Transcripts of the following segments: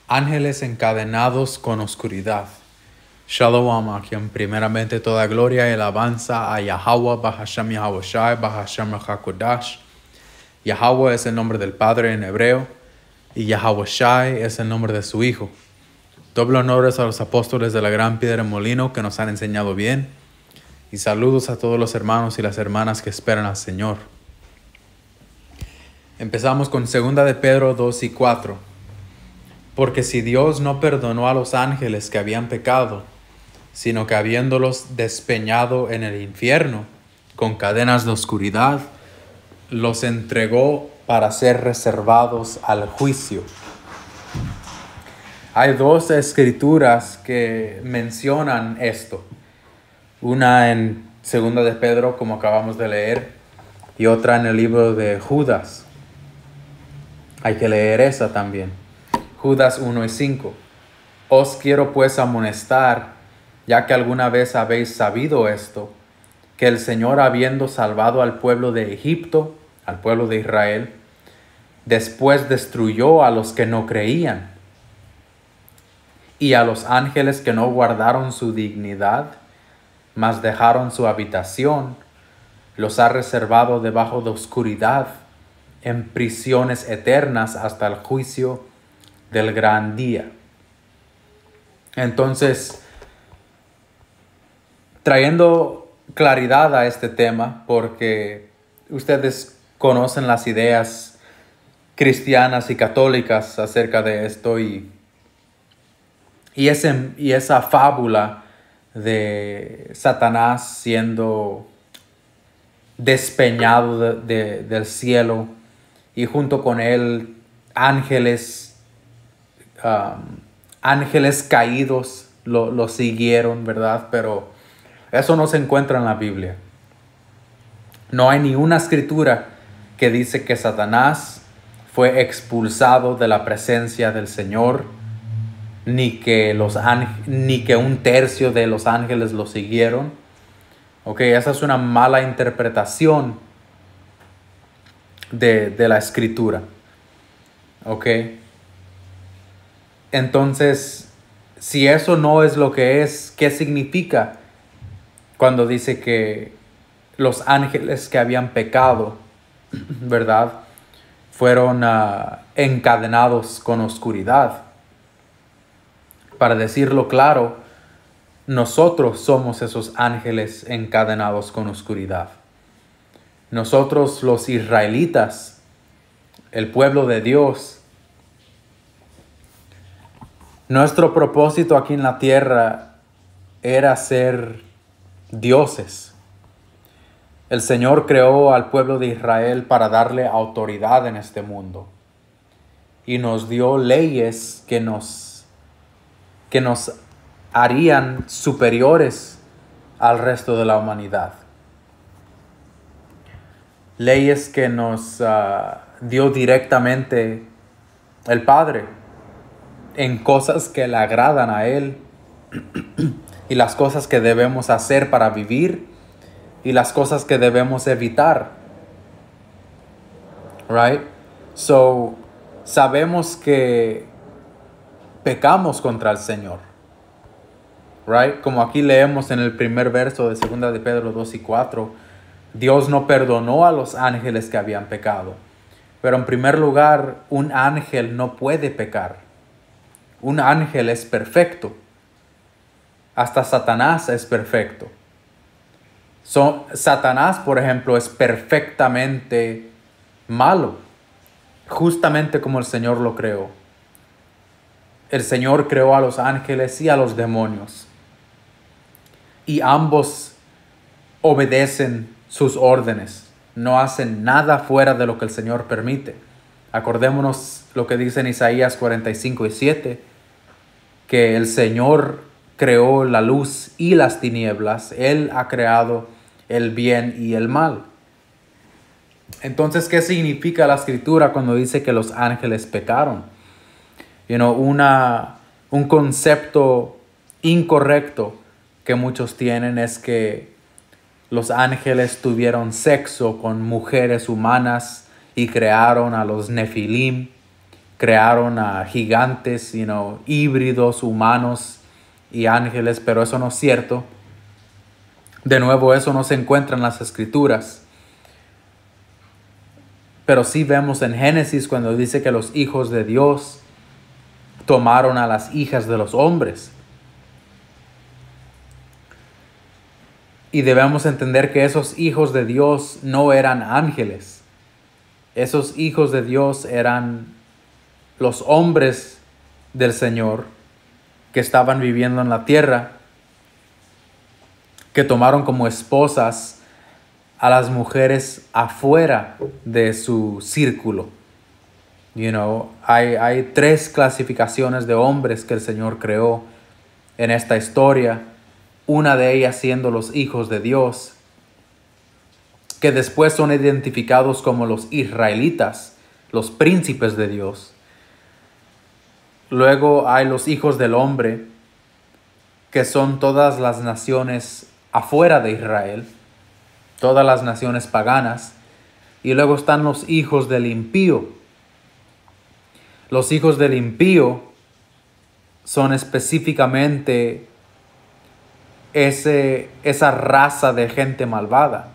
Ángeles encadenados con oscuridad. Shalom, a quien primeramente toda gloria y alabanza a Yahweh, Bahasham Yahawashi, Bahasham HaKodash. Yahweh es el nombre del Padre en hebreo y Yahawashi es el nombre de su Hijo. Doble honores a los apóstoles de la Gran Piedra Molino que nos han enseñado bien, y saludos a todos los hermanos y las hermanas que esperan al Señor. Empezamos con 2 de Pedro 2 y 4. Porque si Dios no perdonó a los ángeles que habían pecado, sino que habiéndolos despeñado en el infierno con cadenas de oscuridad, los entregó para ser reservados al juicio. Hay dos escrituras que mencionan esto. Una en 2 de Pedro, como acabamos de leer, y otra en el libro de Judas. Hay que leer esa también. Judas 1 y 5. Os quiero pues amonestar, ya que alguna vez habéis sabido esto, que el Señor, habiendo salvado al pueblo de Egipto, al pueblo de Israel, después destruyó a los que no creían, y a los ángeles que no guardaron su dignidad, mas dejaron su habitación, los ha reservado debajo de oscuridad, en prisiones eternas hasta el juicio del gran día. Entonces, trayendo claridad a este tema, porque ustedes conocen las ideas cristianas y católicas acerca de esto, y esa fábula de Satanás siendo despeñado del cielo, y junto con él ángeles caídos lo siguieron, ¿verdad? Pero eso no se encuentra en la Biblia. No hay ni una escritura que dice que Satanás fue expulsado de la presencia del Señor, ni que un tercio de los ángeles lo siguieron. Ok, esa es una mala interpretación de la escritura. Ok. Entonces, si eso no es lo que es, ¿qué significa cuando dice que los ángeles que habían pecado, ¿verdad?, fueron encadenados con oscuridad? Para decirlo claro, nosotros somos esos ángeles encadenados con oscuridad. Nosotros, los israelitas, el pueblo de Dios, nuestro propósito aquí en la tierra era ser dioses. El Señor creó al pueblo de Israel para darle autoridad en este mundo, y nos dio leyes que nos harían superiores al resto de la humanidad. Leyes que nos dio directamente el Padre en cosas que le agradan a Él, y las cosas que debemos hacer para vivir, y las cosas que debemos evitar. Right? So, sabemos que pecamos contra el Señor. Right? Como aquí leemos en el primer verso de 2 de Pedro 2 y 4, Dios no perdonó a los ángeles que habían pecado. Pero en primer lugar, un ángel no puede pecar. Un ángel es perfecto. Hasta Satanás es perfecto. Satanás, por ejemplo, es perfectamente malo, justamente como el Señor lo creó. El Señor creó a los ángeles y a los demonios, y ambos obedecen sus órdenes. No hacen nada fuera de lo que el Señor permite. Acordémonos lo que dice en Isaías 45 y 7, que el Señor creó la luz y las tinieblas. Él ha creado el bien y el mal. Entonces, ¿qué significa la escritura cuando dice que los ángeles pecaron? Un concepto incorrecto que muchos tienen es que los ángeles tuvieron sexo con mujeres humanas y crearon a los Nefilim, crearon a gigantes, híbridos, humanos y ángeles, pero eso no es cierto. De nuevo, eso no se encuentra en las Escrituras. Pero sí vemos en Génesis cuando dice que los hijos de Dios tomaron a las hijas de los hombres. Y debemos entender que esos hijos de Dios no eran ángeles. Esos hijos de Dios eran los hombres del Señor que estaban viviendo en la tierra, que tomaron como esposas a las mujeres afuera de su círculo. Hay 3 clasificaciones de hombres que el Señor creó en esta historia. Una de ellas siendo los hijos de Dios, que después son identificados como los israelitas, los príncipes de Dios. Luego hay los hijos del hombre, que son todas las naciones afuera de Israel, todas las naciones paganas. Y luego están los hijos del impío. Los hijos del impío son específicamente esa raza de gente malvada.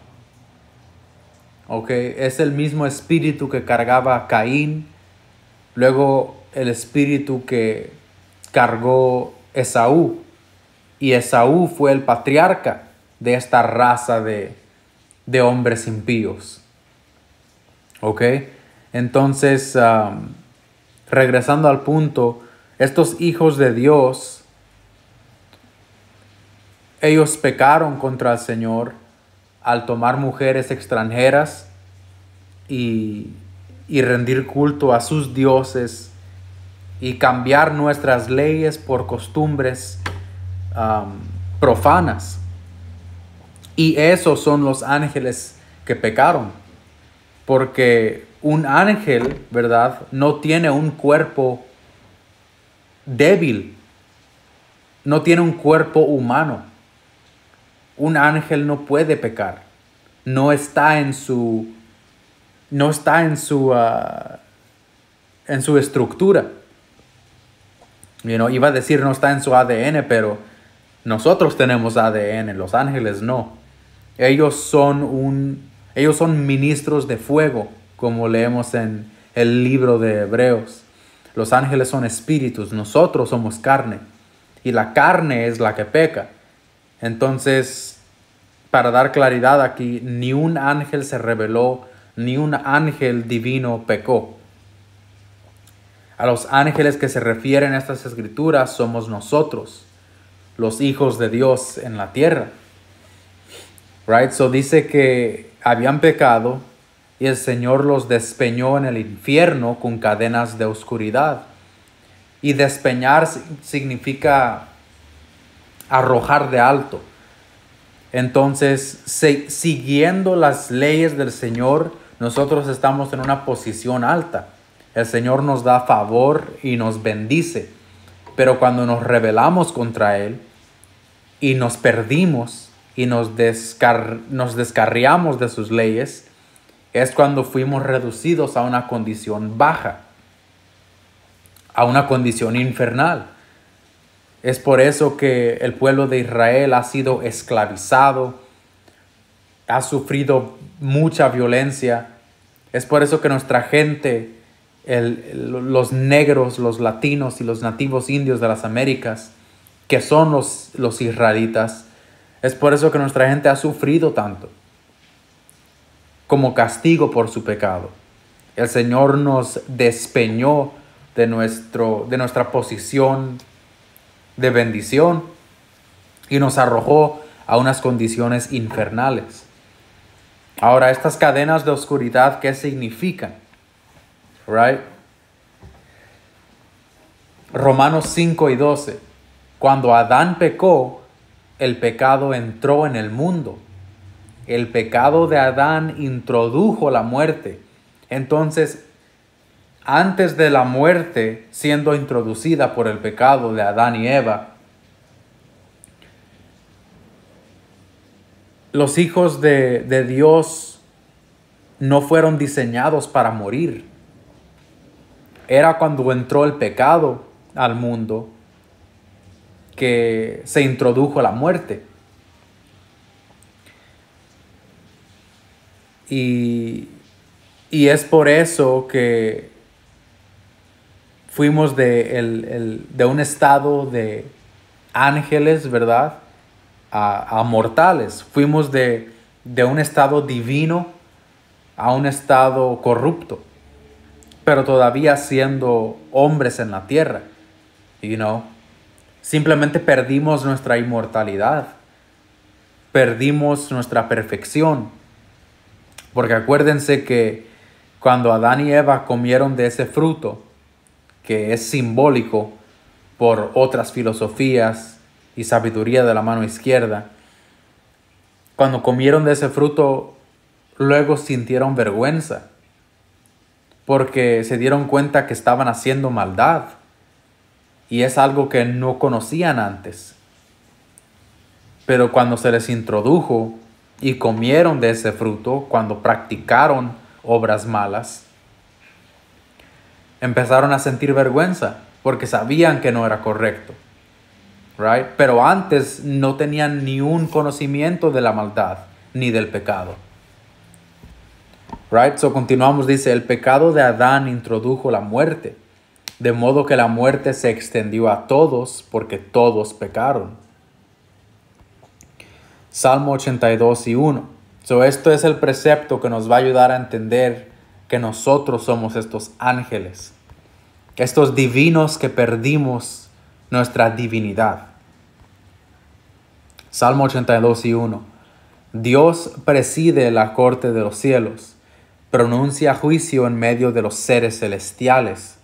Es el mismo espíritu que cargaba a Caín, luego el espíritu que cargó Esaú, y Esaú fue el patriarca de esta raza de hombres impíos. Entonces, regresando al punto, estos hijos de Dios, ellos pecaron contra el Señor al tomar mujeres extranjeras y rendir culto a sus dioses y cambiar nuestras leyes por costumbres profanas. Y esos son los ángeles que pecaron, porque un ángel, ¿verdad?, no tiene un cuerpo débil, no tiene un cuerpo humano. Un ángel no puede pecar, no está en su estructura. Iba a decir no está en su ADN, pero nosotros tenemos ADN, los ángeles no. Ellos son ministros de fuego, como leemos en el libro de Hebreos. Los ángeles son espíritus, nosotros somos carne, y la carne es la que peca. Entonces, para dar claridad aquí, ni un ángel se rebeló, ni un ángel divino pecó. A los ángeles que se refieren a estas escrituras somos nosotros, los hijos de Dios en la tierra. So dice que habían pecado y el Señor los despeñó en el infierno con cadenas de oscuridad. Y despeñar significa arrojar de alto. Entonces, siguiendo las leyes del Señor, nosotros estamos en una posición alta. El Señor nos da favor y nos bendice. Pero cuando nos rebelamos contra Él y nos perdimos y nos descarriamos de sus leyes, es cuando fuimos reducidos a una condición baja, a una condición infernal. Es por eso que el pueblo de Israel ha sido esclavizado, ha sufrido mucha violencia. Es por eso que nuestra gente, los negros, los latinos y los nativos indios de las Américas, que son los israelitas, es por eso que nuestra gente ha sufrido tanto, como castigo por su pecado. El Señor nos despeñó de nuestra posición de bendición y nos arrojó a unas condiciones infernales. Ahora, estas cadenas de oscuridad, ¿qué significan? Romanos 5:12. Cuando Adán pecó, el pecado entró en el mundo. El pecado de Adán introdujo la muerte. Entonces, antes de la muerte siendo introducida por el pecado de Adán y Eva, los hijos de Dios no fueron diseñados para morir. Era cuando entró el pecado al mundo que se introdujo la muerte. Y es por eso que fuimos de un estado de ángeles, ¿verdad? A mortales. Fuimos de un estado divino a un estado corrupto, pero todavía siendo hombres en la tierra. Simplemente perdimos nuestra inmortalidad, perdimos nuestra perfección, porque acuérdense que cuando Adán y Eva comieron de ese fruto, que es simbólico por otras filosofías y sabiduría de la mano izquierda, cuando comieron de ese fruto, luego sintieron vergüenza, porque se dieron cuenta que estaban haciendo maldad, y es algo que no conocían antes. Pero cuando se les introdujo y comieron de ese fruto, cuando practicaron obras malas, empezaron a sentir vergüenza porque sabían que no era correcto. Right? Pero antes no tenían ni un conocimiento de la maldad ni del pecado. Right? So continuamos, dice, el pecado de Adán introdujo la muerte, de modo que la muerte se extendió a todos porque todos pecaron. Salmo 82:1. So esto es el precepto que nos va a ayudar a entender que nosotros somos estos ángeles, estos divinos que perdimos nuestra divinidad. Salmo 82:1. Dios preside la corte de los cielos, pronuncia juicio en medio de los seres celestiales.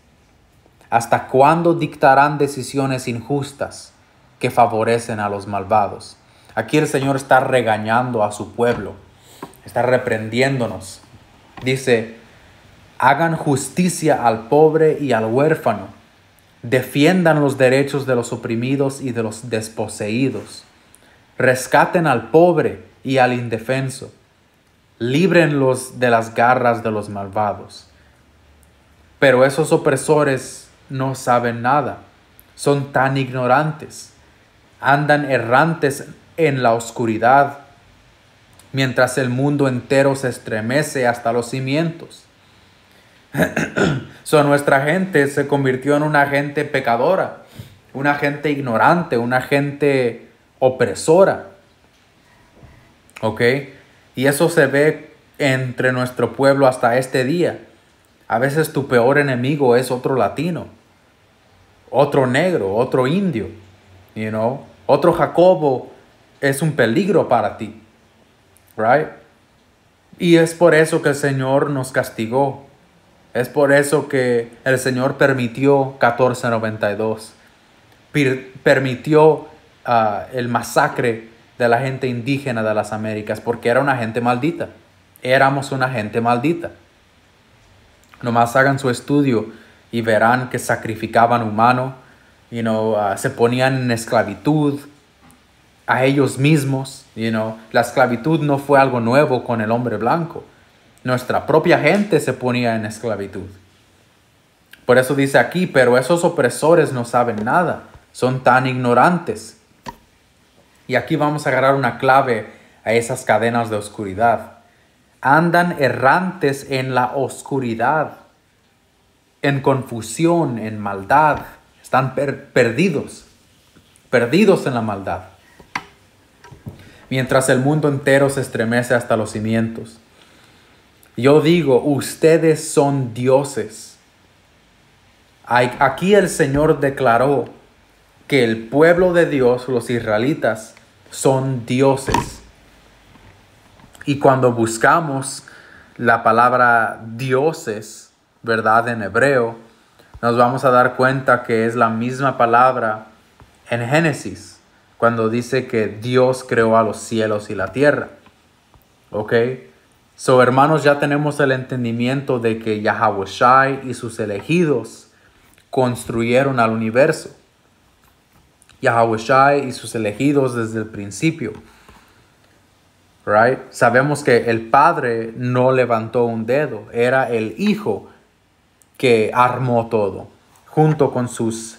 ¿Hasta cuándo dictarán decisiones injustas que favorecen a los malvados? Aquí el Señor está regañando a su pueblo, está reprendiéndonos. Dice, hagan justicia al pobre y al huérfano, defiendan los derechos de los oprimidos y de los desposeídos, rescaten al pobre y al indefenso, líbrenlos de las garras de los malvados. Pero esos opresores no saben nada, son tan ignorantes, andan errantes en la oscuridad, mientras el mundo entero se estremece hasta los cimientos. Nuestra gente se convirtió en una gente pecadora, una gente ignorante, una gente opresora. ¿Ok? Y eso se ve entre nuestro pueblo hasta este día. A veces tu peor enemigo es otro latino, otro negro, otro indio, otro Jacobo es un peligro para ti, right? Y es por eso que el Señor nos castigó. Es por eso que el Señor permitió 1492. Permitió el masacre de la gente indígena de las Américas, porque era una gente maldita. Éramos una gente maldita. Nomás hagan su estudio y verán que sacrificaban humano, se ponían en esclavitud a ellos mismos. La esclavitud no fue algo nuevo con el hombre blanco. Nuestra propia gente se ponía en esclavitud. Por eso dice aquí, pero esos opresores no saben nada, son tan ignorantes. Y aquí vamos a agarrar una clave a esas cadenas de oscuridad. Andan errantes en la oscuridad, en confusión, en maldad. Están perdidos en la maldad. Mientras el mundo entero se estremece hasta los cimientos. Yo digo, ustedes son dioses. Aquí el Señor declaró que el pueblo de Dios, los israelitas, son dioses. Y cuando buscamos la palabra dioses, ¿verdad? En hebreo, nos vamos a dar cuenta que es la misma palabra en Génesis, cuando dice que Dios creó a los cielos y la tierra. ¿Ok? Hermanos, ya tenemos el entendimiento de que Yahawashi y sus elegidos construyeron al universo. Yahawashi y sus elegidos desde el principio. Right? Sabemos que el Padre no levantó un dedo, era el Hijo que armó todo, junto con sus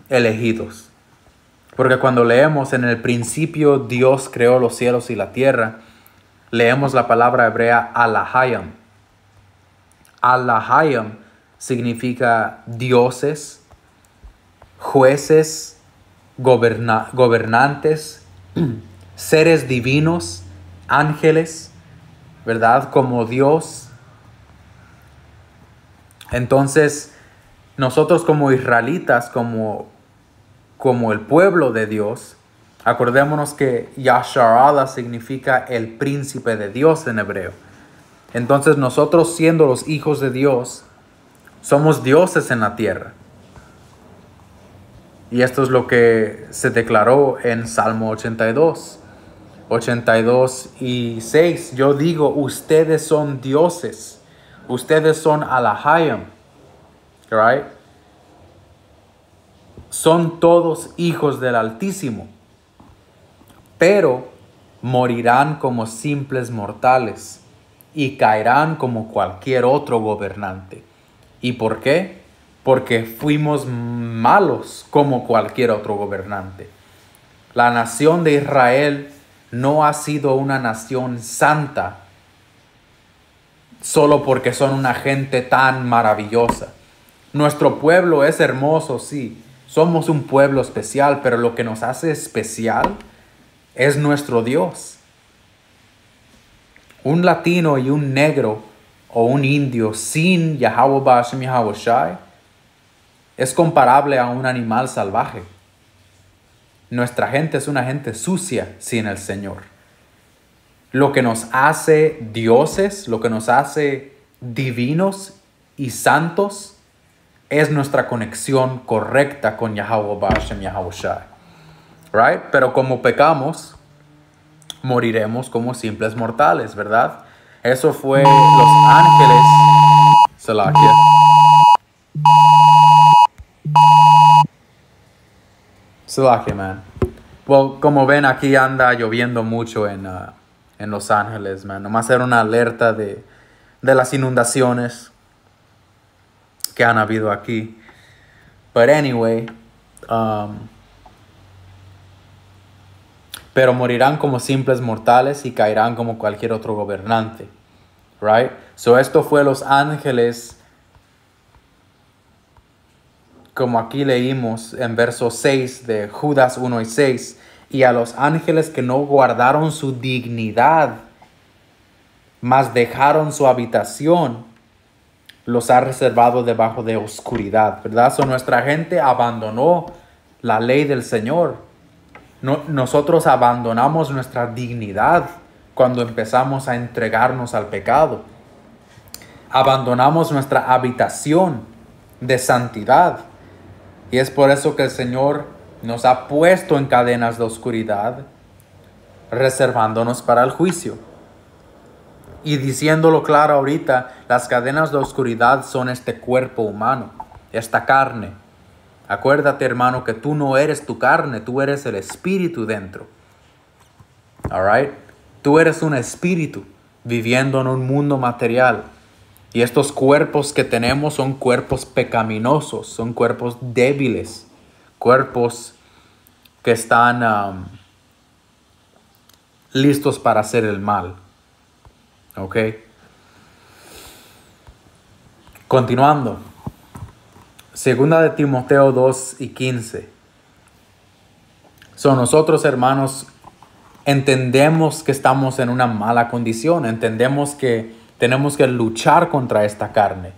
elegidos. Porque cuando leemos en el principio Dios creó los cielos y la tierra, leemos la palabra hebrea Alahayam. Alahayam significa dioses, jueces, gobernantes, seres divinos, ángeles, ¿verdad? Como Dios. Entonces, nosotros como israelitas, como el pueblo de Dios, acordémonos que Yasharala significa el príncipe de Dios en hebreo. Entonces nosotros, siendo los hijos de Dios, somos dioses en la tierra. Y esto es lo que se declaró en Salmo 82 y 6. Yo digo, ustedes son dioses, ustedes son Alahayam, right? Son todos hijos del Altísimo, pero morirán como simples mortales y caerán como cualquier otro gobernante. ¿Y por qué? Porque fuimos malos como cualquier otro gobernante. La nación de Israel no ha sido una nación santa solo porque son una gente tan maravillosa. Nuestro pueblo es hermoso, sí. Somos un pueblo especial, pero lo que nos hace especial es nuestro Dios. Un latino y un negro o un indio sin Yahweh Ba'ashem Yahweh Shai es comparable a un animal salvaje. Nuestra gente es una gente sucia sin el Señor. Lo que nos hace dioses, lo que nos hace divinos y santos, es nuestra conexión correcta con Yahweh Ba'ashem Yahweh Shai. Right? Pero como pecamos, moriremos como simples mortales, ¿verdad? Eso fue los ángeles. Salakia. Salakia, man. Well, como ven, aquí anda lloviendo mucho en Los Ángeles, man. Nomás era una alerta de las inundaciones que han habido aquí. But anyway, pero morirán como simples mortales y caerán como cualquier otro gobernante. Right? So esto fue los ángeles, como aquí leímos en verso 6 de Judas 1 y 6, y a los ángeles que no guardaron su dignidad, mas dejaron su habitación, los ha reservado debajo de oscuridad, ¿verdad? So nuestra gente abandonó la ley del Señor. Nosotros abandonamos nuestra dignidad cuando empezamos a entregarnos al pecado. Abandonamos nuestra habitación de santidad. Y es por eso que el Señor nos ha puesto en cadenas de oscuridad, reservándonos para el juicio. Y diciéndolo claro ahorita, las cadenas de oscuridad son este cuerpo humano, esta carne. Acuérdate, hermano, que tú no eres tu carne, tú eres el espíritu dentro. All right? Tú eres un espíritu viviendo en un mundo material. Y estos cuerpos que tenemos son cuerpos pecaminosos, son cuerpos débiles, cuerpos que están listos para hacer el mal. ¿Ok? Continuando. Segunda de Timoteo 2 y 15. Nosotros, hermanos, entendemos que estamos en una mala condición. Entendemos que tenemos que luchar contra esta carne.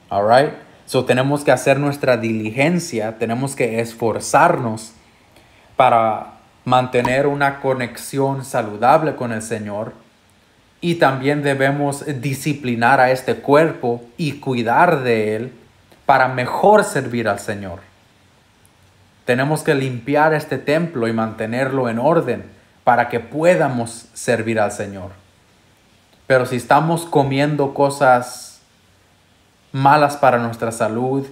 All right? So tenemos que hacer nuestra diligencia. Tenemos que esforzarnos para mantener una conexión saludable con el Señor. Y también debemos disciplinar a este cuerpo y cuidar de él para mejor servir al Señor. Tenemos que limpiar este templo y mantenerlo en orden para que podamos servir al Señor. Pero si estamos comiendo cosas malas para nuestra salud,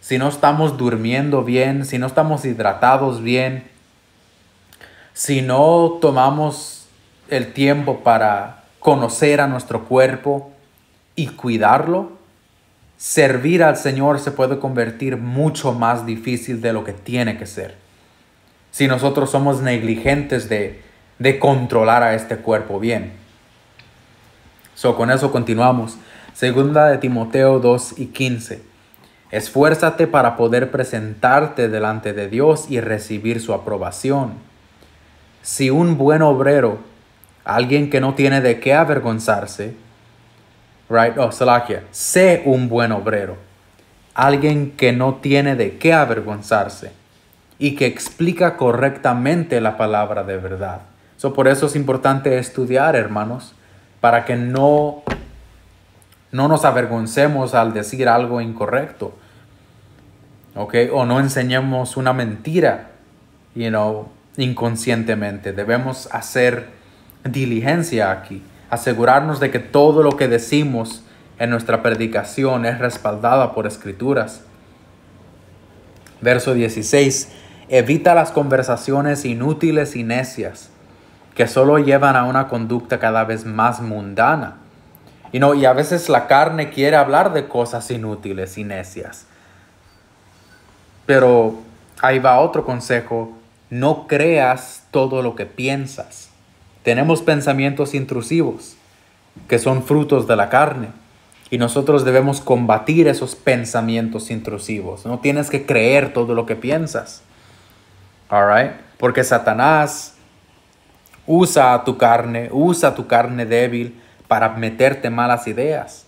si no estamos durmiendo bien, si no estamos hidratados bien, si no tomamos el tiempo para conocer a nuestro cuerpo y cuidarlo, servir al Señor se puede convertir mucho más difícil de lo que tiene que ser si nosotros somos negligentes de controlar a este cuerpo bien. Con eso continuamos. Segunda de Timoteo 2:15. Esfuérzate para poder presentarte delante de Dios y recibir su aprobación. Si un buen obrero, alguien que no tiene de qué avergonzarse, sé un buen obrero, alguien que no tiene de qué avergonzarse y que explica correctamente la palabra de verdad. Por eso es importante estudiar, hermanos, para que no nos avergoncemos al decir algo incorrecto, o no enseñemos una mentira, inconscientemente. Debemos hacer diligencia aquí, asegurarnos de que todo lo que decimos en nuestra predicación es respaldada por escrituras. Verso 16. Evita las conversaciones inútiles y necias, que solo llevan a una conducta cada vez más mundana. Y a veces la carne quiere hablar de cosas inútiles y necias. Pero ahí va otro consejo. No creas todo lo que piensas. Tenemos pensamientos intrusivos que son frutos de la carne. Y nosotros debemos combatir esos pensamientos intrusivos. No tienes que creer todo lo que piensas. Alright? Porque Satanás usa tu carne débil para meterte malas ideas,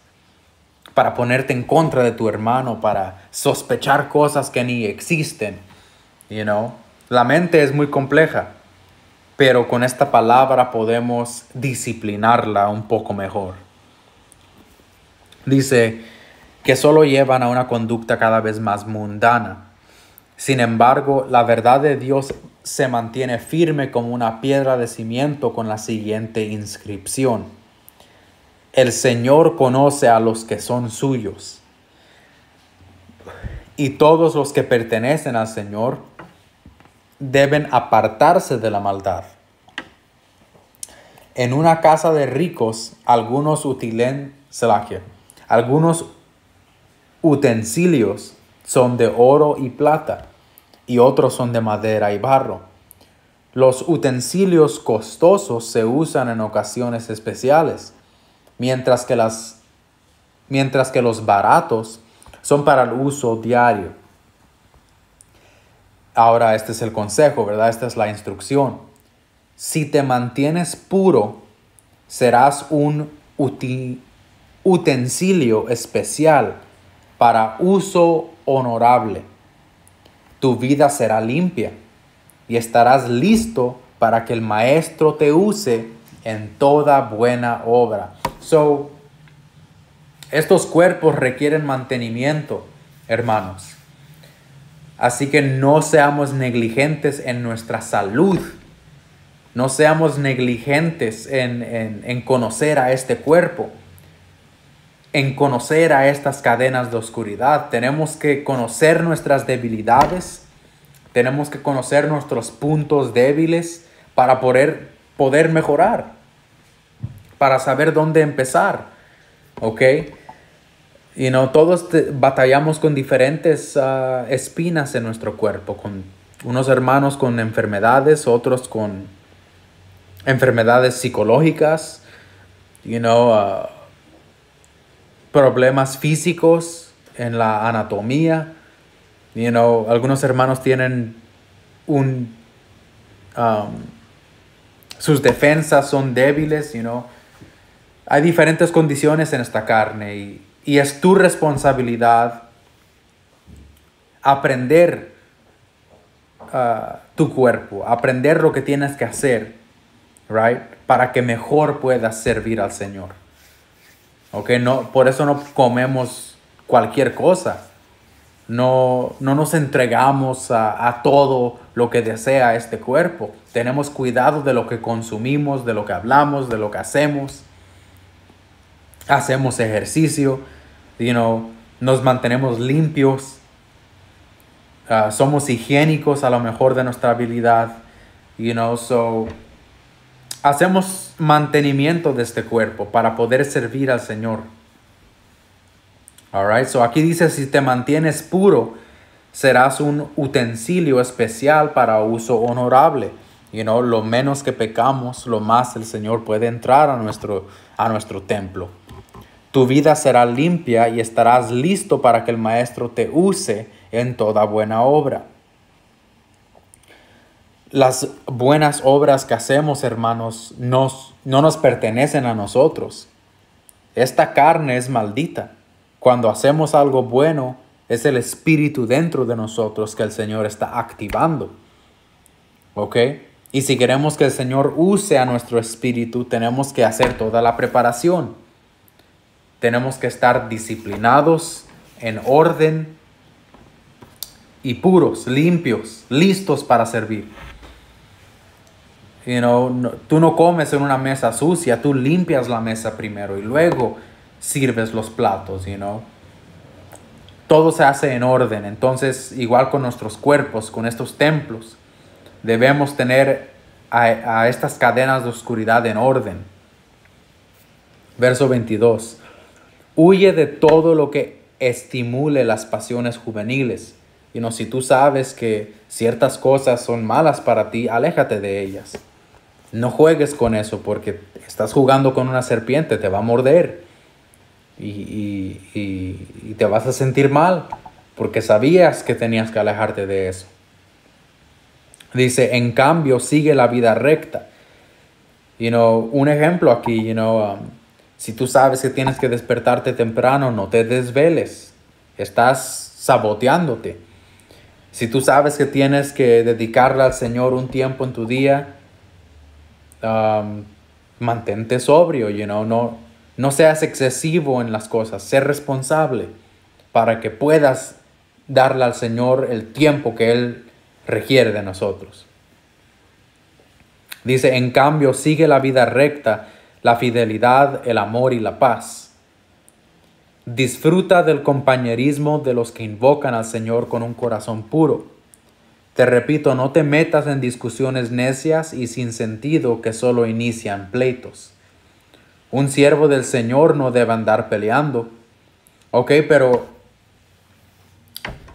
para ponerte en contra de tu hermano, para sospechar cosas que ni existen. La mente es muy compleja, pero con esta palabra podemos disciplinarla un poco mejor. Dice que solo llevan a una conducta cada vez más mundana. Sin embargo, la verdad de Dios se mantiene firme como una piedra de cimiento con la siguiente inscripción: el Señor conoce a los que son suyos, y todos los que pertenecen al Señor deben apartarse de la maldad. En una casa de ricos, algunos utensilios son de oro y plata, y otros son de madera y barro. Los utensilios costosos se usan en ocasiones especiales, mientras que los baratos son para el uso diario. Ahora, este es el consejo, ¿verdad? Esta es la instrucción. Si te mantienes puro, serás un utensilio especial para uso honorable. Tu vida será limpia y estarás listo para que el Maestro te use en toda buena obra. Estos cuerpos requieren mantenimiento, hermanos. Así que no seamos negligentes en nuestra salud. No seamos negligentes en conocer a este cuerpo, en conocer a estas cadenas de oscuridad. Tenemos que conocer nuestras debilidades. Tenemos que conocer nuestros puntos débiles para poder mejorar, para saber dónde empezar. ¿Ok? Todos batallamos con diferentes espinas en nuestro cuerpo, con unos hermanos con enfermedades, otros con enfermedades psicológicas, problemas físicos en la anatomía. Algunos hermanos tienen sus defensas son débiles, Hay diferentes condiciones en esta carne y es tu responsabilidad aprender tu cuerpo, aprender lo que tienes que hacer, right? Para que mejor puedas servir al Señor. Okay, por eso no comemos cualquier cosa. No nos entregamos a todo lo que desea este cuerpo. Tenemos cuidado de lo que consumimos, de lo que hablamos, de lo que hacemos. Hacemos ejercicio, nos mantenemos limpios. Somos higiénicos a lo mejor de nuestra habilidad. Hacemos mantenimiento de este cuerpo para poder servir al Señor. Alright, so aquí dice, si te mantienes puro, serás un utensilio especial para uso honorable. Lo menos que pecamos, lo más el Señor puede entrar a nuestro templo. Tu vida será limpia y estarás listo para que el Maestro te use en toda buena obra. Las buenas obras que hacemos, hermanos, no nos pertenecen a nosotros. Esta carne es maldita. Cuando hacemos algo bueno, es el Espíritu dentro de nosotros que el Señor está activando. ¿Ok? Y si queremos que el Señor use a nuestro espíritu, tenemos que hacer toda la preparación. Tenemos que estar disciplinados, en orden y puros, limpios, listos para servir. Tú no comes en una mesa sucia, tú limpias la mesa primero y luego sirves los platos, Todo se hace en orden. Entonces, igual con nuestros cuerpos, con estos templos, debemos tener a estas cadenas de oscuridad en orden. Verso 22. Huye de todo lo que estimule las pasiones juveniles. Si tú sabes que ciertas cosas son malas para ti, aléjate de ellas. No juegues con eso porque estás jugando con una serpiente, te va a morder y te vas a sentir mal porque sabías que tenías que alejarte de eso. Dice, en cambio, sigue la vida recta. Un ejemplo aquí, si tú sabes que tienes que despertarte temprano, no te desveles. Estás saboteándote. Si tú sabes que tienes que dedicarle al Señor un tiempo en tu día, mantente sobrio, no seas excesivo en las cosas, sé responsable para que puedas darle al Señor el tiempo que Él requiere de nosotros. Dice, en cambio, sigue la vida recta, la fidelidad, el amor y la paz. Disfruta del compañerismo de los que invocan al Señor con un corazón puro. Te repito, no te metas en discusiones necias y sin sentido que solo inician pleitos. Un siervo del Señor no debe andar peleando. Ok, pero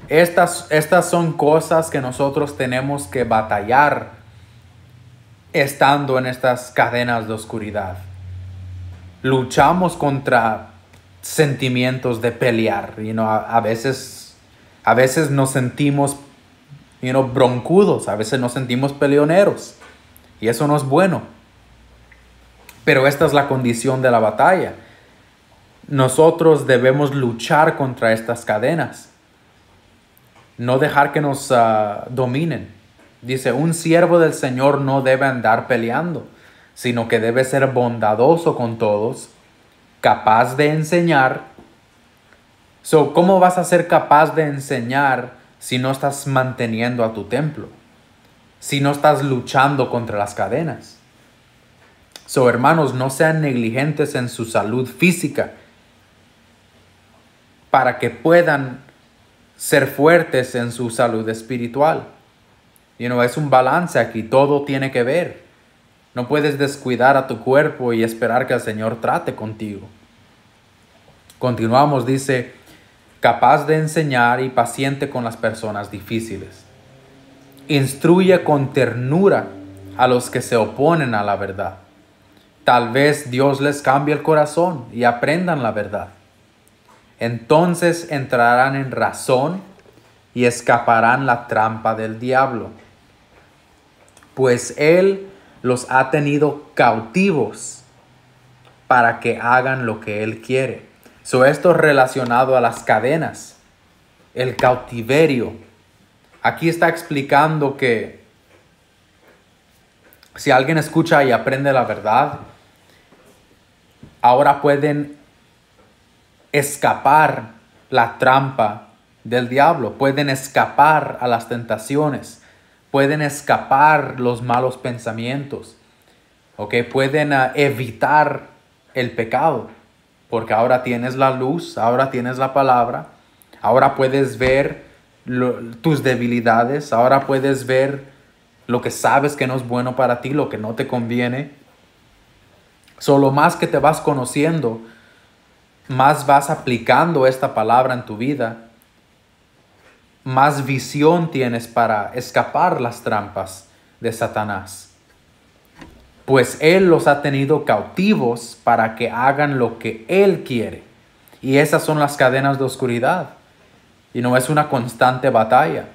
estas son cosas que nosotros tenemos que batallar estando en estas cadenas de oscuridad. Luchamos contra sentimientos de pelear. A veces nos sentimos broncudos, a veces nos sentimos peleoneros y eso no es bueno. Pero esta es la condición de la batalla. Nosotros debemos luchar contra estas cadenas, no dejar que nos dominen. Dice, un siervo del Señor no debe andar peleando, sino que debe ser bondadoso con todos, capaz de enseñar. ¿Cómo vas a ser capaz de enseñar si no estás manteniendo a tu templo? Si no estás luchando contra las cadenas. Hermanos, no sean negligentes en su salud física para que puedan ser fuertes en su salud espiritual. Es un balance aquí, todo tiene que ver. No puedes descuidar a tu cuerpo y esperar que el Señor trate contigo. Continuamos, dice, capaz de enseñar y paciente con las personas difíciles. Instruye con ternura a los que se oponen a la verdad. Tal vez Dios les cambie el corazón y aprendan la verdad. Entonces entrarán en razón y escaparán la trampa del diablo. Pues Él los ha tenido cautivos para que hagan lo que Él quiere. Esto es relacionado a las cadenas, el cautiverio. Aquí está explicando que si alguien escucha y aprende la verdad, ahora pueden escapar la trampa del diablo, pueden escapar a las tentaciones, pueden escapar los malos pensamientos, pueden evitar el pecado, porque ahora tienes la luz, ahora tienes la palabra, ahora puedes ver tus debilidades, ahora puedes ver lo que sabes que no es bueno para ti, lo que no te conviene. Lo más que te vas conociendo, más vas aplicando esta palabra en tu vida, más visión tienes para escapar las trampas de Satanás. Pues Él los ha tenido cautivos para que hagan lo que Él quiere. Y esas son las cadenas de oscuridad. Y no es una constante batalla.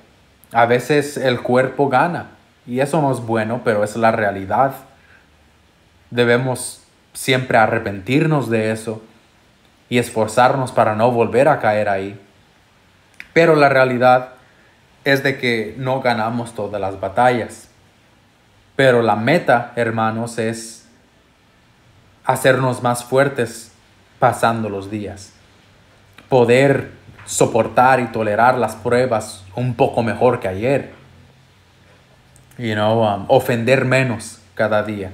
A veces el cuerpo gana. Y eso no es bueno, pero es la realidad. Debemos siempre arrepentirnos de eso y esforzarnos para no volver a caer ahí. Pero la realidad es de que no ganamos todas las batallas. Pero la meta, hermanos, es hacernos más fuertes pasando los días. Poder soportar y tolerar las pruebas un poco mejor que ayer. Ofender menos cada día.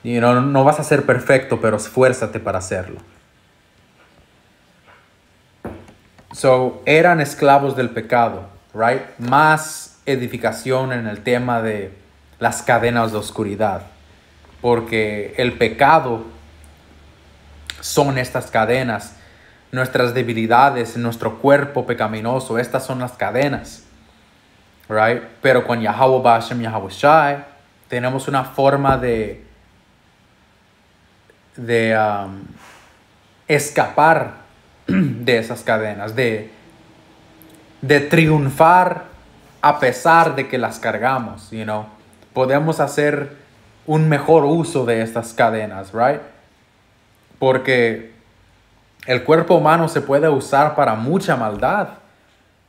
No vas a ser perfecto, pero esfuérzate para hacerlo. Eran esclavos del pecado, right? Más edificación en el tema de las cadenas de oscuridad. Porque el pecado son estas cadenas, nuestras debilidades, nuestro cuerpo pecaminoso, estas son las cadenas, right? Pero con Yahweh Ba'Shem Yahweh Shai tenemos una forma de escapar de esas cadenas, de triunfar a pesar de que las cargamos, Podemos hacer un mejor uso de estas cadenas, right? Porque el cuerpo humano se puede usar para mucha maldad,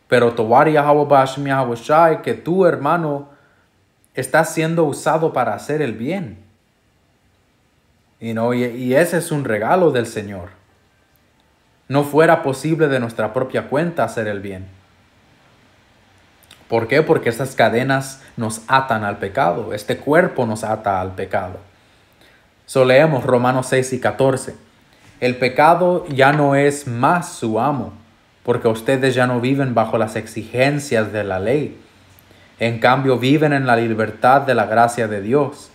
pero Towar Yahweh Ba'Shem Yahweh Shai, que tu hermano está siendo usado para hacer el bien. Y ese es un regalo del Señor. No fuera posible de nuestra propia cuenta hacer el bien. ¿Por qué? Porque estas cadenas nos atan al pecado. Este cuerpo nos ata al pecado. Leemos Romanos 6 y 14. El pecado ya no es más su amo, porque ustedes ya no viven bajo las exigencias de la ley. En cambio, viven en la libertad de la gracia de Dios.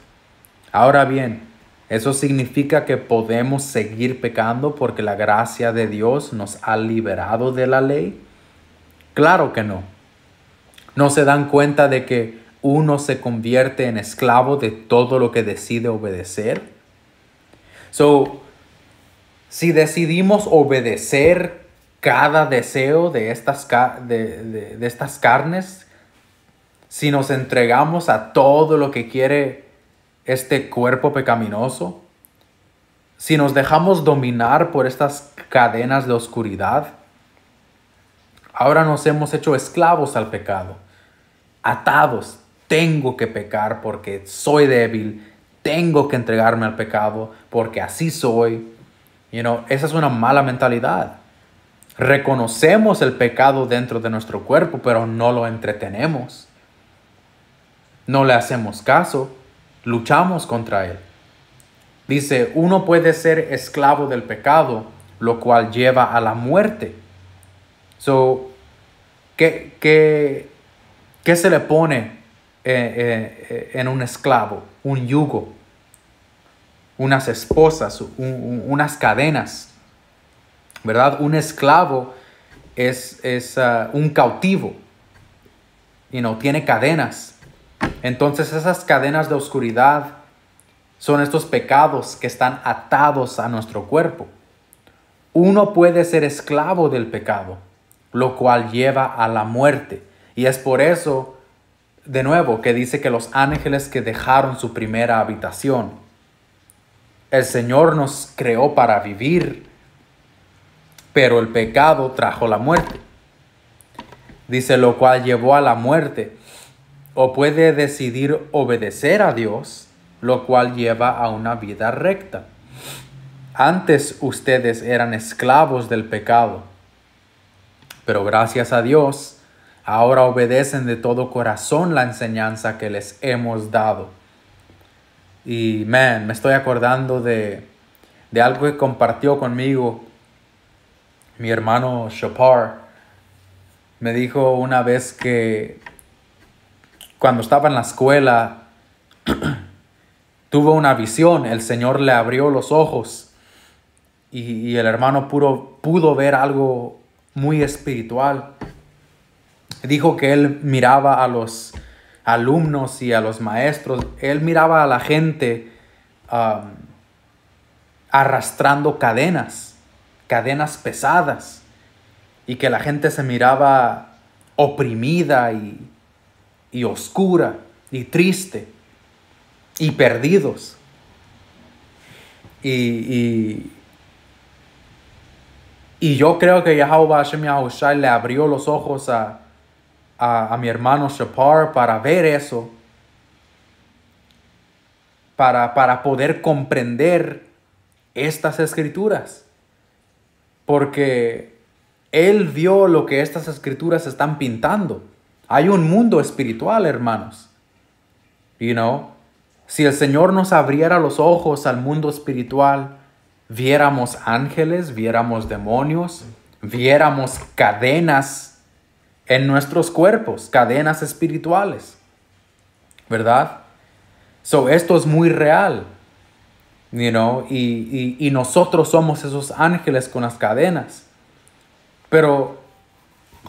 Ahora bien, ¿eso significa que podemos seguir pecando porque la gracia de Dios nos ha liberado de la ley? Claro que no. ¿No se dan cuenta de que uno se convierte en esclavo de todo lo que decide obedecer? Si decidimos obedecer cada deseo de estas carnes, si nos entregamos a todo lo que quiere este cuerpo pecaminoso, si nos dejamos dominar por estas cadenas de oscuridad, ahora nos hemos hecho esclavos al pecado, atados. Tengo que pecar porque soy débil, tengo que entregarme al pecado porque así soy. Esa es una mala mentalidad. Reconocemos el pecado dentro de nuestro cuerpo, pero no lo entretenemos. No le hacemos caso. Luchamos contra él. Dice, uno puede ser esclavo del pecado, lo cual lleva a la muerte. ¿Qué se le pone en un esclavo? Un yugo, unas esposas, unas cadenas, ¿verdad? Un esclavo es un cautivo, tiene cadenas. Entonces esas cadenas de oscuridad son estos pecados que están atados a nuestro cuerpo. Uno puede ser esclavo del pecado, lo cual lleva a la muerte. Y es por eso, de nuevo, que dice que los ángeles que dejaron su primera habitación, el Señor nos creó para vivir, pero el pecado trajo la muerte. Dice, lo cual llevó a la muerte. O puede decidir obedecer a Dios, lo cual lleva a una vida recta. Antes ustedes eran esclavos del pecado, pero gracias a Dios, ahora obedecen de todo corazón la enseñanza que les hemos dado. Y me estoy acordando de algo que compartió conmigo mi hermano Shapar. Me dijo una vez que cuando estaba en la escuela tuvo una visión. El Señor le abrió los ojos y el hermano pudo ver algo muy espiritual. Dijo que él miraba a los alumnos y a los maestros, él miraba a la gente arrastrando cadenas pesadas, y que la gente se miraba oprimida y oscura y triste y perdidos. Y yo creo que Yahweh Hashem Yahushai le abrió los ojos a mi hermano Shapar para ver eso, para poder comprender estas escrituras, porque él vio lo que estas escrituras están pintando. Hay un mundo espiritual, hermanos. Si el Señor nos abriera los ojos al mundo espiritual, viéramos ángeles, viéramos demonios, viéramos cadenas en nuestros cuerpos, cadenas espirituales, ¿verdad? Esto es muy real, y nosotros somos esos ángeles con las cadenas. Pero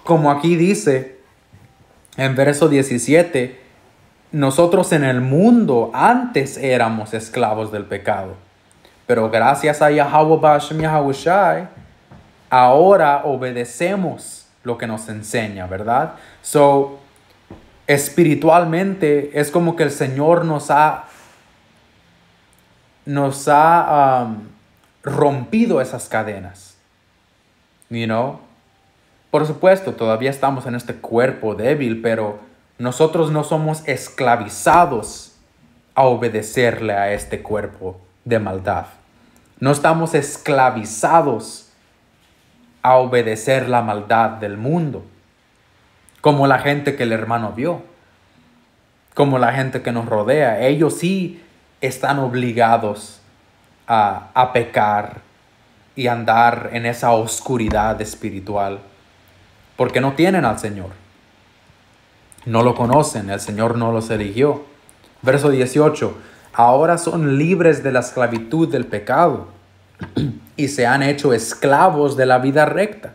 como aquí dice en verso 17, nosotros en el mundo antes éramos esclavos del pecado, pero gracias a Yahweh Hashem Yahushai, ahora obedecemos lo que nos enseña, ¿verdad? Espiritualmente es como que el Señor nos ha rompido esas cadenas, Por supuesto, todavía estamos en este cuerpo débil, pero nosotros no somos esclavizados a obedecerle a este cuerpo de maldad. No estamos esclavizados a obedecer la maldad del mundo, como la gente que el hermano vio, como la gente que nos rodea. Ellos sí están obligados a pecar y andar en esa oscuridad espiritual, porque no tienen al Señor. No lo conocen, el Señor no los eligió. Verso 18. Ahora son libres de la esclavitud del pecado y se han hecho esclavos de la vida recta.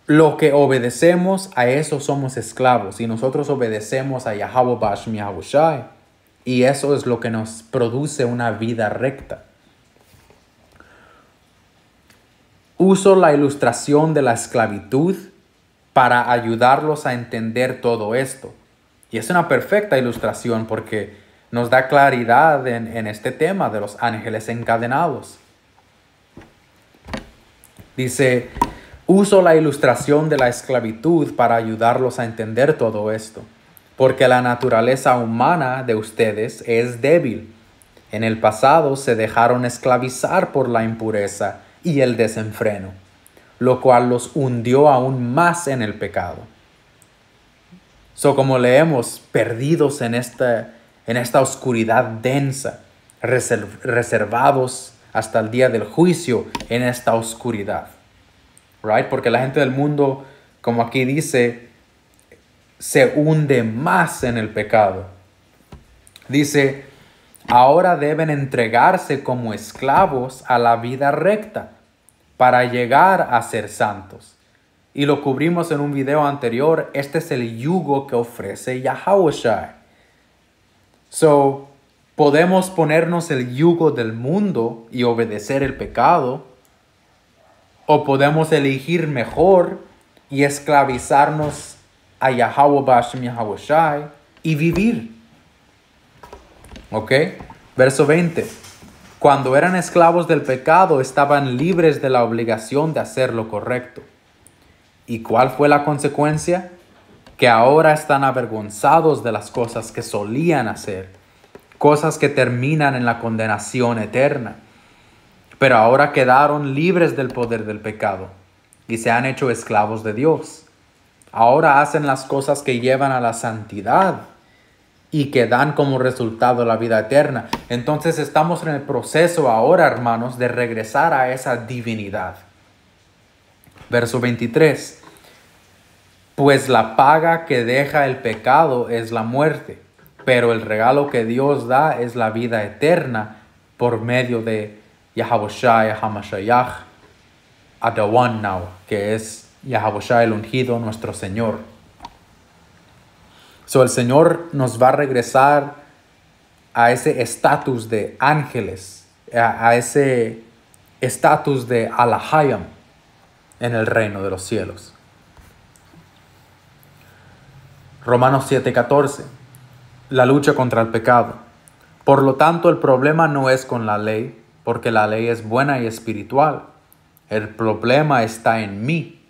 Lo que obedecemos, a eso somos esclavos. Y nosotros obedecemos a Yahweh Hashem Yahushai. Y eso es lo que nos produce una vida recta. Uso la ilustración de la esclavitud para ayudarlos a entender todo esto. Y es una perfecta ilustración porque nos da claridad en este tema de los ángeles encadenados. Dice, uso la ilustración de la esclavitud para ayudarlos a entender todo esto, porque la naturaleza humana de ustedes es débil. En el pasado se dejaron esclavizar por la impureza y el desenfreno, lo cual los hundió aún más en el pecado. Como leemos, perdidos en esta oscuridad densa, reservados hasta el día del juicio en esta oscuridad. Right? Porque la gente del mundo, como aquí dice, se hunde más en el pecado. Dice, ahora deben entregarse como esclavos a la vida recta para llegar a ser santos. Y lo cubrimos en un video anterior. Este es el yugo que ofrece Yahushai. Podemos ponernos el yugo del mundo y obedecer el pecado, o podemos elegir mejor y esclavizarnos a Yahweh Hashem Yahushai y vivir. ¿Ok? Verso 20. Cuando eran esclavos del pecado, estaban libres de la obligación de hacer lo correcto. ¿Y cuál fue la consecuencia? Que ahora están avergonzados de las cosas que solían hacer, cosas que terminan en la condenación eterna. Pero ahora quedaron libres del poder del pecado y se han hecho esclavos de Dios. Ahora hacen las cosas que llevan a la santidad y que dan como resultado la vida eterna. Entonces estamos en el proceso ahora, hermanos, de regresar a esa divinidad. Verso 23. Pues la paga que deja el pecado es la muerte, pero el regalo que Dios da es la vida eterna por medio de Yahawashi HaMashiach Adawan Now, que es Yahawashi el ungido, nuestro Señor. So, el Señor nos va a regresar a ese estatus de ángeles, a ese estatus de Alahayam en el reino de los cielos. Romanos 7:14, la lucha contra el pecado. Por lo tanto, el problema no es con la ley, porque la ley es buena y espiritual. El problema está en mí,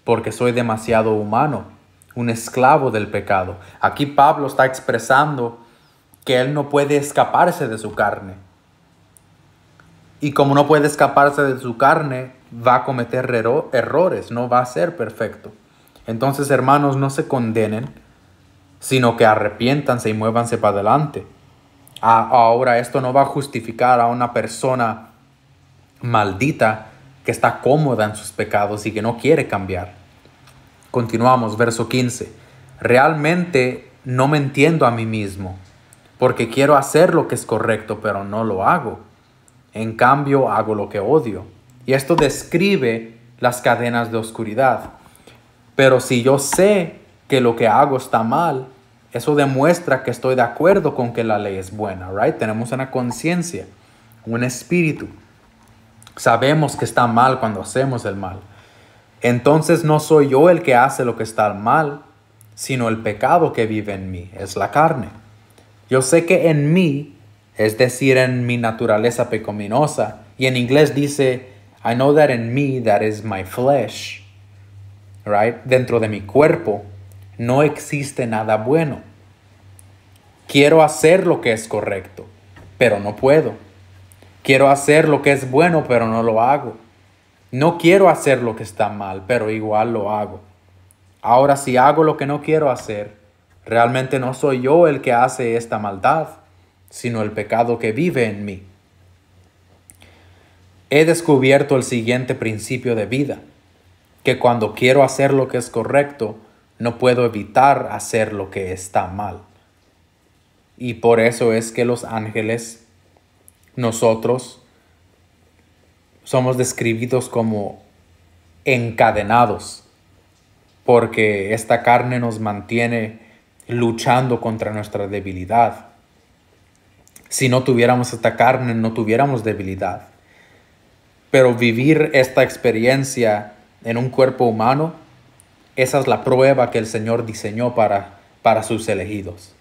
porque soy demasiado humano, un esclavo del pecado. Aquí Pablo está expresando que él no puede escaparse de su carne. Y como no puede escaparse de su carne, va a cometer errores, no va a ser perfecto. Entonces, hermanos, no se condenen, sino que arrepiéntanse y muévanse para adelante. Ahora, esto no va a justificar a una persona maldita que está cómoda en sus pecados y que no quiere cambiar. Continuamos, verso 15. Realmente no me entiendo a mí mismo, porque quiero hacer lo que es correcto, pero no lo hago. En cambio, hago lo que odio. Y esto describe las cadenas de oscuridad. Pero si yo sé que lo que hago está mal, eso demuestra que estoy de acuerdo con que la ley es buena, right? Tenemos una conciencia, un espíritu. Sabemos que está mal cuando hacemos el mal. Entonces no soy yo el que hace lo que está mal, sino el pecado que vive en mí, es la carne. Yo sé que en mí, es decir, en mi naturaleza pecaminosa, y en inglés dice, I know that in me, that is my flesh, right? Dentro de mi cuerpo, no existe nada bueno. Quiero hacer lo que es correcto, pero no puedo. Quiero hacer lo que es bueno, pero no lo hago. No quiero hacer lo que está mal, pero igual lo hago. Ahora, si hago lo que no quiero hacer, realmente no soy yo el que hace esta maldad, sino el pecado que vive en mí. He descubierto el siguiente principio de vida, que cuando quiero hacer lo que es correcto, no puedo evitar hacer lo que está mal. Y por eso es que los ángeles, nosotros, somos descritos como encadenados, porque esta carne nos mantiene luchando contra nuestra debilidad. Si no tuviéramos esta carne, no tuviéramos debilidad. Pero vivir esta experiencia en un cuerpo humano, esa es la prueba que el Señor diseñó para sus elegidos.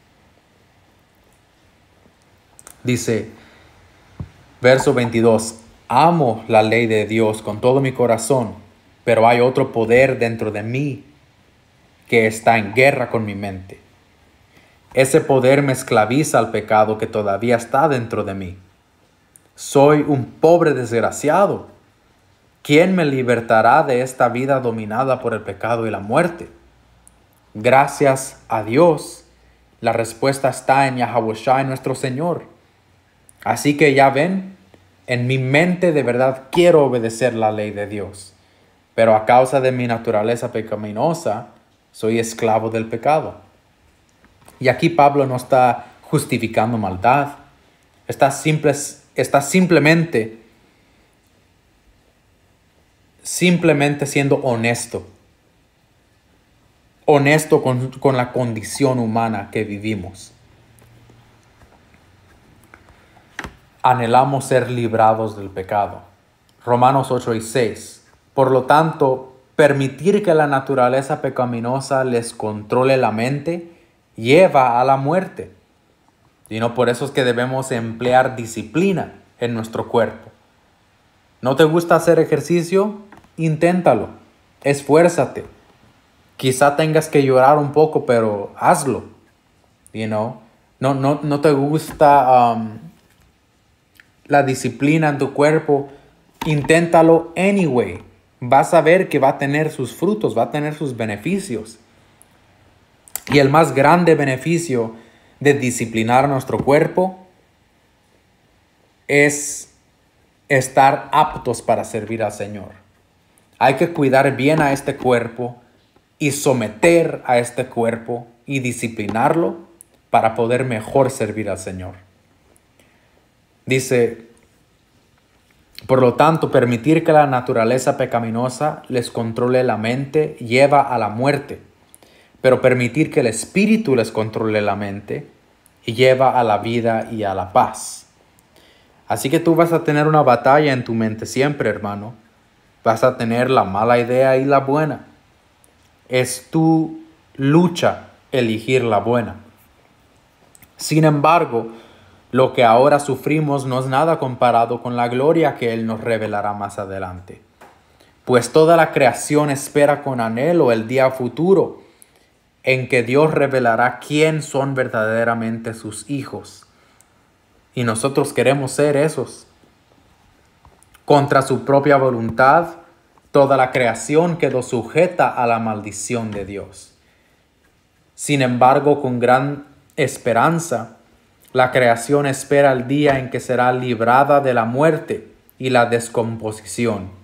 Dice, verso 22, amo la ley de Dios con todo mi corazón, pero hay otro poder dentro de mí que está en guerra con mi mente. Ese poder me esclaviza al pecado que todavía está dentro de mí. Soy un pobre desgraciado. ¿Quién me libertará de esta vida dominada por el pecado y la muerte? Gracias a Dios, la respuesta está en Yahawashi, nuestro Señor. Así que ya ven, en mi mente de verdad quiero obedecer la ley de Dios, pero a causa de mi naturaleza pecaminosa, soy esclavo del pecado. Y aquí Pablo no está justificando maldad, está simplemente siendo honesto con la condición humana que vivimos. Anhelamos ser librados del pecado. Romanos 8:6. Por lo tanto, permitir que la naturaleza pecaminosa les controle la mente lleva a la muerte. Y no por eso es que debemos emplear disciplina en nuestro cuerpo. ¿No te gusta hacer ejercicio? Inténtalo. Esfuérzate. Quizá tengas que llorar un poco, pero hazlo. No te gusta la disciplina en tu cuerpo, inténtalo anyway. Vas a ver que va a tener sus frutos, va a tener sus beneficios. Y el más grande beneficio de disciplinar nuestro cuerpo es estar aptos para servir al Señor. Hay que cuidar bien a este cuerpo y someter a este cuerpo y disciplinarlo para poder mejor servir al Señor. Dice Por lo tanto, permitir que la naturaleza pecaminosa les controle la mente lleva a la muerte, pero permitir que el Espíritu les controle la mente lleva a la vida y a la paz. Así que tú vas a tener una batalla en tu mente siempre, hermano. Vas a tener la mala idea y la buena. Es tu lucha elegir la buena. Sin embargo, lo que ahora sufrimos no es nada comparado con la gloria que Él nos revelará más adelante. Pues toda la creación espera con anhelo el día futuro en que Dios revelará quién son verdaderamente sus hijos. Y nosotros queremos ser esos. Contra su propia voluntad, toda la creación quedó sujeta a la maldición de Dios. Sin embargo, con gran esperanza, la creación espera el día en que será librada de la muerte y la descomposición.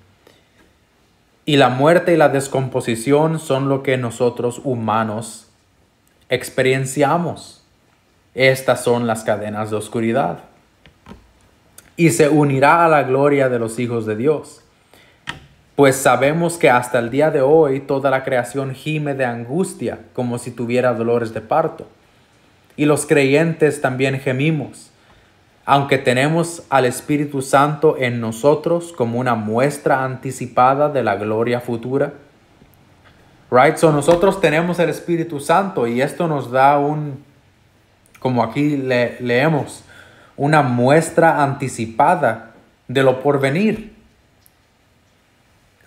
Y la muerte y la descomposición son lo que nosotros humanos experienciamos. Estas son las cadenas de oscuridad. Y se unirá a la gloria de los hijos de Dios. Pues sabemos que hasta el día de hoy toda la creación gime de angustia como si tuviera dolores de parto. Y los creyentes también gemimos, aunque tenemos al Espíritu Santo en nosotros como una muestra anticipada de la gloria futura. Right? So nosotros tenemos el Espíritu Santo y esto nos da como aquí leemos, una muestra anticipada de lo por venir.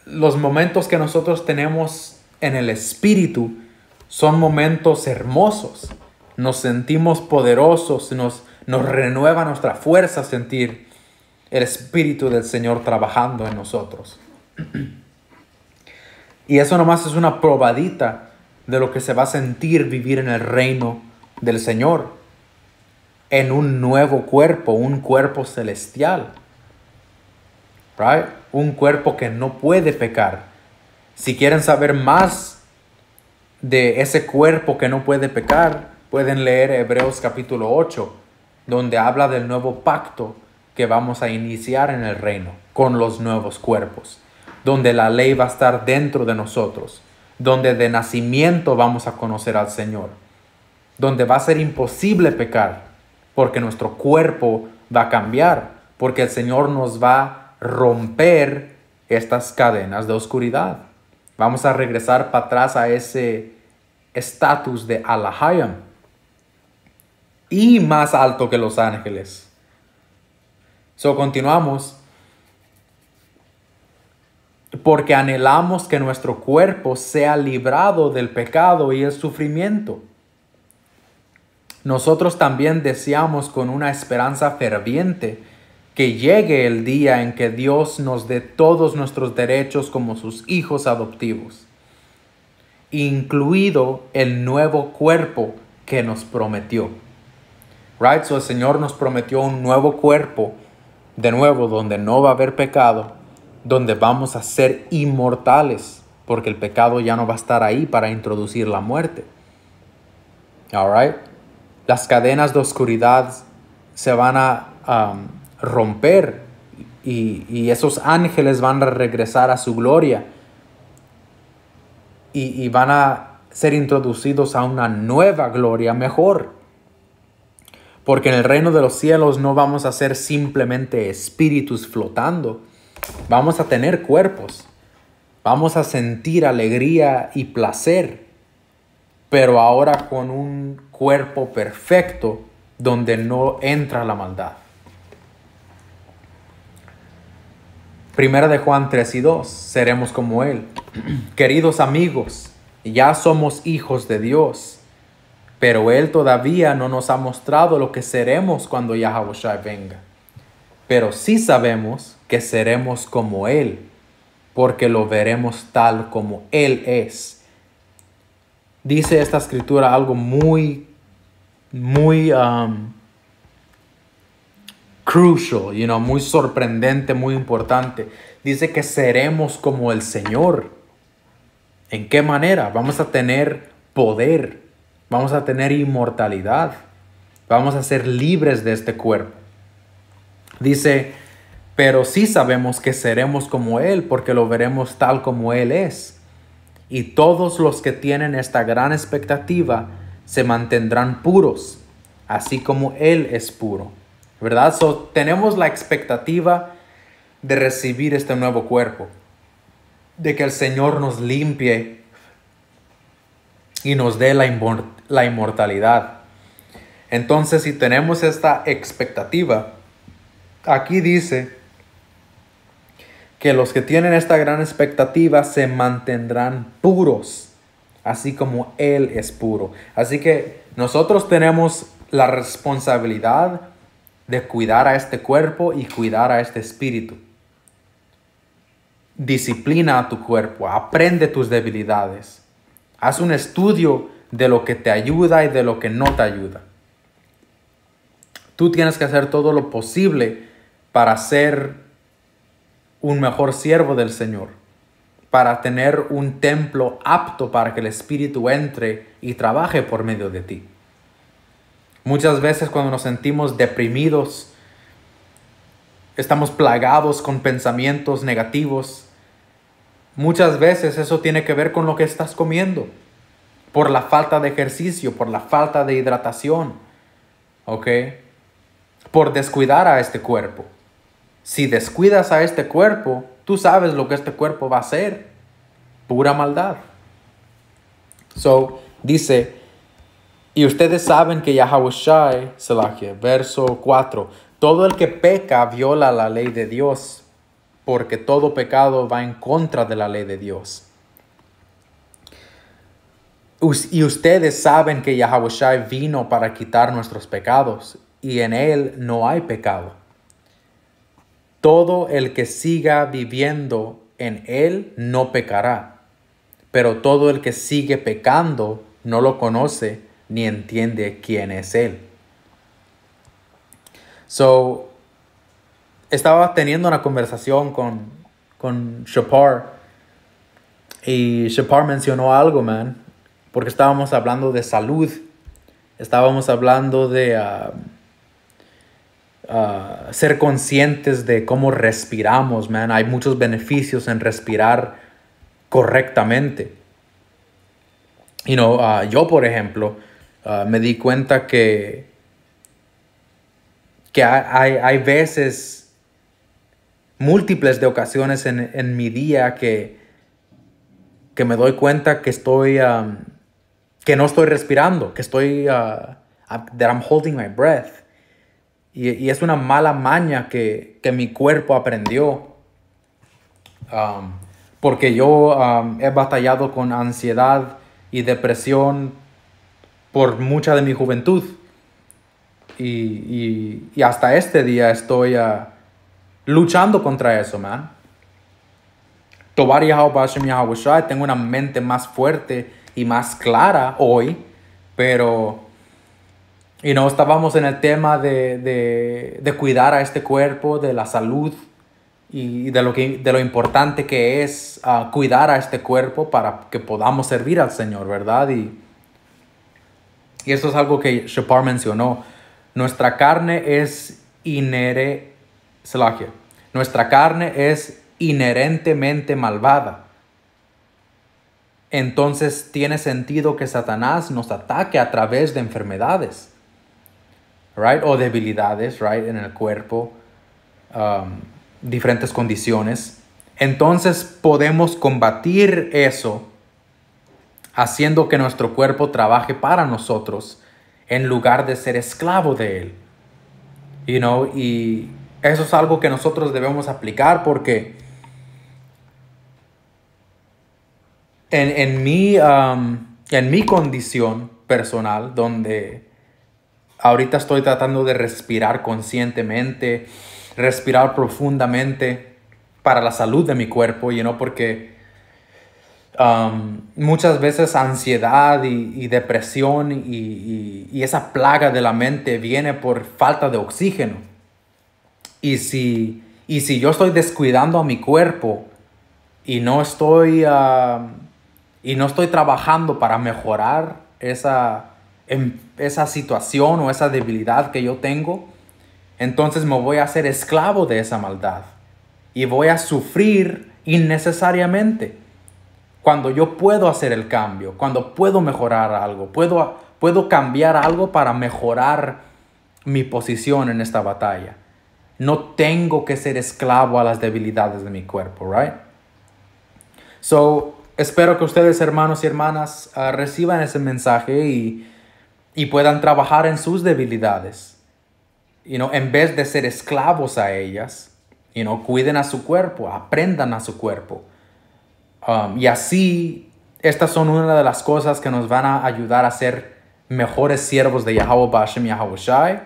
Los momentos que nosotros tenemos en el Espíritu son momentos hermosos. Nos sentimos poderosos, nos renueva nuestra fuerza sentir el Espíritu del Señor trabajando en nosotros. Y eso nomás es una probadita de lo que se va a sentir vivir en el reino del Señor, en un nuevo cuerpo, un cuerpo celestial. Right? Un cuerpo que no puede pecar. Si quieren saber más de ese cuerpo que no puede pecar, pueden leer Hebreos capítulo 8, donde habla del nuevo pacto que vamos a iniciar en el reino con los nuevos cuerpos, donde la ley va a estar dentro de nosotros, donde de nacimiento vamos a conocer al Señor, donde va a ser imposible pecar, porque nuestro cuerpo va a cambiar, porque el Señor nos va a romper estas cadenas de oscuridad. Vamos a regresar para atrás a ese estatus de Alahayam y más alto que los ángeles. Continuamos. Porque anhelamos que nuestro cuerpo sea librado del pecado y el sufrimiento. Nosotros también deseamos con una esperanza ferviente que llegue el día en que Dios nos dé todos nuestros derechos como sus hijos adoptivos, incluido el nuevo cuerpo que nos prometió. Right? So el Señor nos prometió un nuevo cuerpo, de nuevo, donde no va a haber pecado, donde vamos a ser inmortales, porque el pecado ya no va a estar ahí para introducir la muerte. All right? Las cadenas de oscuridad se van a romper y esos ángeles van a regresar a su gloria y van a ser introducidos a una nueva gloria mejor. Porque en el reino de los cielos no vamos a ser simplemente espíritus flotando. Vamos a tener cuerpos. Vamos a sentir alegría y placer. Pero ahora con un cuerpo perfecto donde no entra la maldad. Primera de Juan 3:2. Seremos como Él. Queridos amigos, ya somos hijos de Dios. Pero Él todavía no nos ha mostrado lo que seremos cuando Yahawashi venga. Pero sí sabemos que seremos como Él, porque lo veremos tal como Él es. Dice esta escritura algo muy crucial, muy sorprendente, muy importante. Dice que seremos como el Señor. ¿En qué manera? Vamos a tener poder. Vamos a tener inmortalidad. Vamos a ser libres de este cuerpo. Dice pero sí sabemos que seremos como Él porque lo veremos tal como Él es. Y todos los que tienen esta gran expectativa se mantendrán puros, así como Él es puro, ¿verdad? So, tenemos la expectativa de recibir este nuevo cuerpo, de que el Señor nos limpie y nos dé la inmortalidad. Entonces, si tenemos esta expectativa, aquí dice que los que tienen esta gran expectativa se mantendrán puros, así como Él es puro. Así que nosotros tenemos la responsabilidad de cuidar a este cuerpo y cuidar a este espíritu. Disciplina a tu cuerpo, aprende tus debilidades. Haz un estudio de lo que te ayuda y de lo que no te ayuda. Tú tienes que hacer todo lo posible para ser un mejor siervo del Señor, para tener un templo apto para que el Espíritu entre y trabaje por medio de ti. Muchas veces cuando nos sentimos deprimidos, estamos plagados con pensamientos negativos, muchas veces eso tiene que ver con lo que estás comiendo, por la falta de ejercicio, por la falta de hidratación, ¿ok? Por descuidar a este cuerpo. Si descuidas a este cuerpo, tú sabes lo que este cuerpo va a hacer. Pura maldad. So, dice, y ustedes saben que Yahawashi, Selachia, verso 4, todo el que peca viola la ley de Dios, porque todo pecado va en contra de la ley de Dios. Y ustedes saben que Yahawashi vino para quitar nuestros pecados, y en él no hay pecado. Todo el que siga viviendo en él no pecará, pero todo el que sigue pecando no lo conoce ni entiende quién es él. So, estaba teniendo una conversación con Shapar y Shapar mencionó algo, man, porque estábamos hablando de salud, estábamos hablando de ser conscientes de cómo respiramos, man. Hay muchos beneficios en respirar correctamente. Yo, por ejemplo, me di cuenta que hay veces, múltiples de ocasiones en mi día que me doy cuenta que que no estoy respirando, que that I'm holding my breath. Y es una mala maña que mi cuerpo aprendió. Porque yo he batallado con ansiedad y depresión por mucha de mi juventud. Y hasta este día estoy luchando contra eso, man. Tobar Yahweh Hashem Yahweh Shai, tengo una mente más fuerte y más clara hoy, pero estábamos en el tema de cuidar a este cuerpo, de la salud y de lo importante que es cuidar a este cuerpo para que podamos servir al Señor, ¿verdad? Y esto es algo que Shapar mencionó. Nuestra carne es inherentemente malvada. Entonces tiene sentido que Satanás nos ataque a través de enfermedades, right? O debilidades, right? En el cuerpo, diferentes condiciones. Entonces podemos combatir eso haciendo que nuestro cuerpo trabaje para nosotros en lugar de ser esclavo de él. Y eso es algo que nosotros debemos aplicar porque en mi condición personal, donde ahorita estoy tratando de respirar conscientemente, respirar profundamente para la salud de mi cuerpo, porque muchas veces ansiedad y depresión y esa plaga de la mente viene por falta de oxígeno. Y si yo estoy descuidando a mi cuerpo y no estoy trabajando para mejorar esa situación o esa debilidad que yo tengo, entonces me voy a hacer esclavo de esa maldad y voy a sufrir innecesariamente. Cuando yo puedo hacer el cambio, cuando puedo mejorar algo, puedo cambiar algo para mejorar mi posición en esta batalla. No tengo que ser esclavo a las debilidades de mi cuerpo, right? So, espero que ustedes, hermanos y hermanas, reciban ese mensaje y puedan trabajar en sus debilidades. En vez de ser esclavos a ellas, cuiden a su cuerpo, aprendan a su cuerpo. Y así, estas son una de las cosas que nos van a ayudar a ser mejores siervos de Yahweh Ba'Shem Yahushai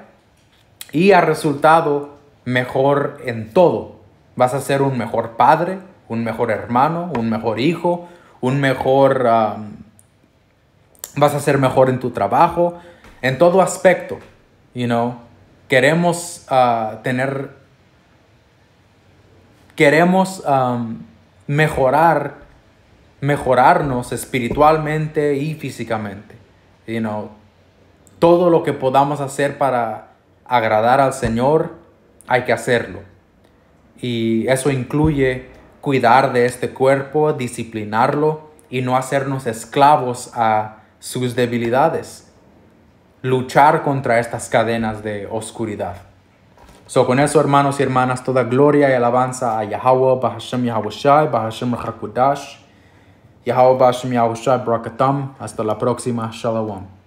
y a resultado mejor en todo. Vas a ser un mejor padre, un mejor hermano, un mejor hijo, vas a ser mejor en tu trabajo, en todo aspecto. Queremos mejorarnos espiritualmente y físicamente. Todo lo que podamos hacer para agradar al Señor, hay que hacerlo. Y eso incluye cuidar de este cuerpo, disciplinarlo y no hacernos esclavos a sus debilidades. Luchar contra estas cadenas de oscuridad. Con eso, hermanos y hermanas, toda gloria y alabanza a Yahweh Ba'Hashem Yahushai, Ba'Hashem Hakudash, Yahweh Ba'Hashem Yahushai Barakatam. Hasta la próxima. Shalom.